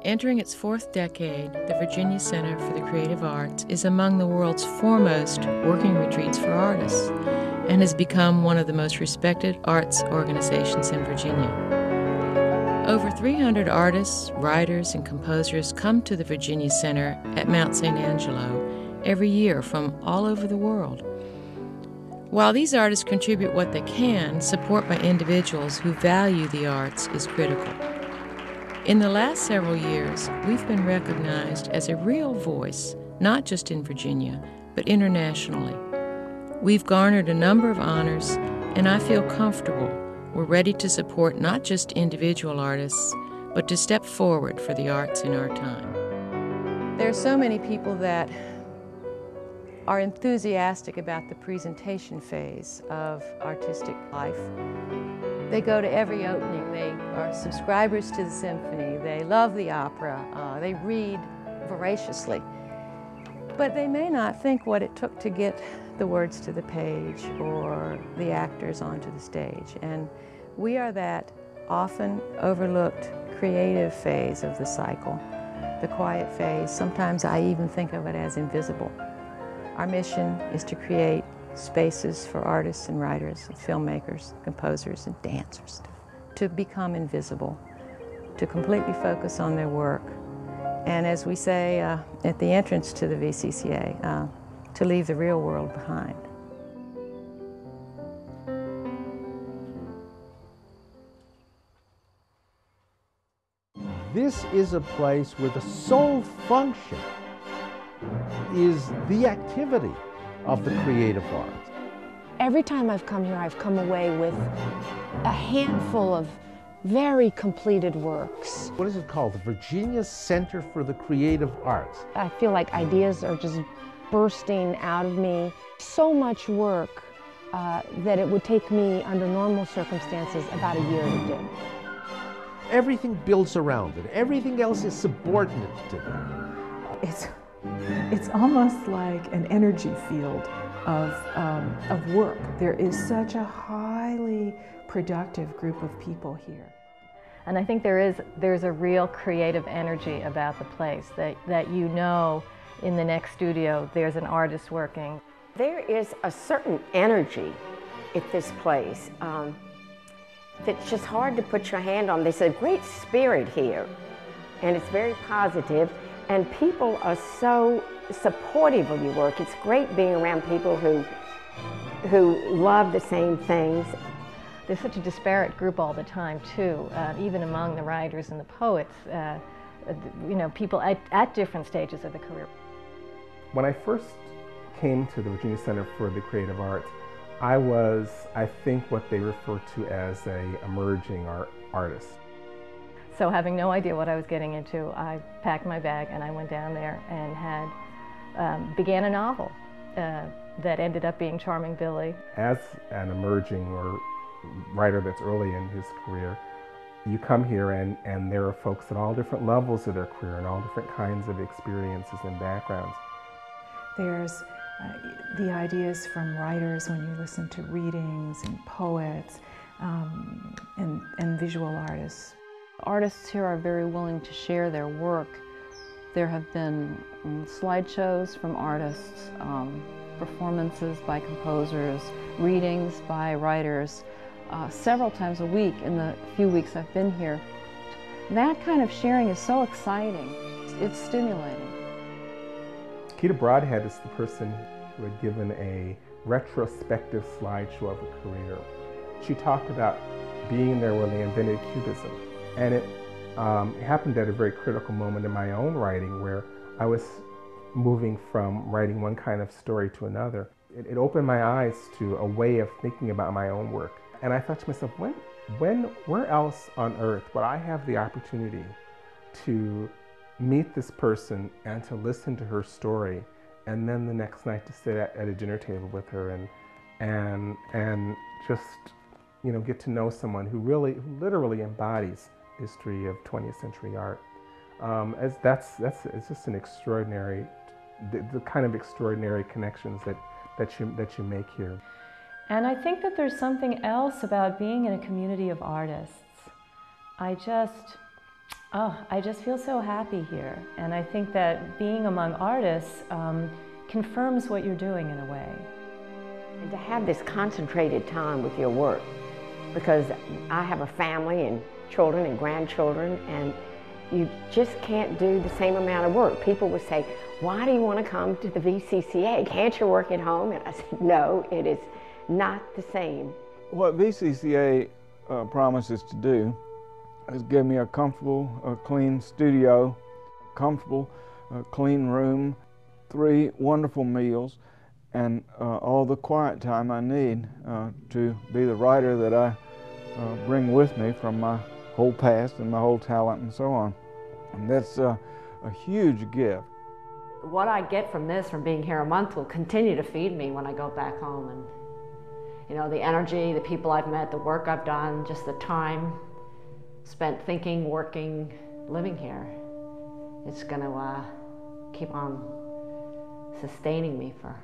Entering its fourth decade, the Virginia Center for the Creative Arts is among the world's foremost working retreats for artists and has become one of the most respected arts organizations in Virginia. Over 300 artists, writers, and composers come to the Virginia Center at Mount St. Angelo every year from all over the world. While these artists contribute what they can, support by individuals who value the arts is critical. In the last several years, we've been recognized as a real voice, not just in Virginia, but internationally. We've garnered a number of honors, and I feel comfortable we're ready to support not just individual artists, but to step forward for the arts in our time. There are so many people that are enthusiastic about the presentation phase of artistic life. They go to every opening. They are subscribers to the symphony. They love the opera. They read voraciously. But they may not think what it took to get the words to the page or the actors onto the stage. And we are that often overlooked creative phase of the cycle, the quiet phase. Sometimes I even think of it as invisible. Our mission is to create spaces for artists and writers, and filmmakers, composers, and dancers to become invisible, to completely focus on their work, and as we say at the entrance to the VCCA, to leave the real world behind. This is a place where the sole function is the activity of the creative arts. Every time I've come here, I've come away with a handful of very completed works. What is it called? The Virginia Center for the Creative Arts. I feel like ideas are just bursting out of me. So much work that it would take me, under normal circumstances, about a year to do. Everything builds around it. Everything else is subordinate to that. It's almost like an energy field of work. There is such a highly productive group of people here. And I think there's a real creative energy about the place that you know in the next studio there's an artist working. There is a certain energy at this place that's just hard to put your hand on. There's a great spirit here, and it's very positive, and people are so supportive of your work. It's great being around people who love the same things. There's such a disparate group all the time, too, even among the writers and the poets, you know, people at different stages of the career. When I first came to the Virginia Center for the Creative Arts, I was, I think, what they refer to as an emerging artist. So having no idea what I was getting into, I packed my bag and I went down there and began a novel that ended up being Charming Billy. As an emerging or writer that's early in his career, you come here and there are folks at all different levels of their career and all different kinds of experiences and backgrounds. There's the ideas from writers when you listen to readings, and poets, and visual artists. Artists here are very willing to share their work. There have been slideshows from artists, performances by composers, readings by writers, several times a week in the few weeks I've been here. That kind of sharing is so exciting. It's stimulating. Keita Broadhead is the person who had given a retrospective slideshow of her career. She talked about being there when they invented Cubism. And it happened at a very critical moment in my own writing where I was moving from writing one kind of story to another. It opened my eyes to a way of thinking about my own work. And I thought to myself, where else on earth would I have the opportunity to meet this person and to listen to her story, and then the next night to sit at a dinner table with her and just, you know, get to know someone who literally embodies history of 20th century art. It's just an extraordinary, the kind of extraordinary connections that you make here. And I think that there's something else about being in a community of artists. I just feel so happy here. And I think that being among artists confirms what you're doing in a way. And to have this concentrated time with your work, because I have a family and children and grandchildren, and you just can't do the same amount of work. People would say, why do you want to come to the VCCA? Can't you work at home? And I said, no, it is not the same. What VCCA promises to do is give me a comfortable, clean studio, comfortable, clean room, 3 wonderful meals, and all the quiet time I need to be the writer that I bring with me from my whole past and my whole talent and so on. And that's a huge gift. What I get from this, from being here a month, will continue to feed me when I go back home. And you know, the energy, the people I've met, the work I've done, just the time spent thinking, working, living here, it's going to keep on sustaining me for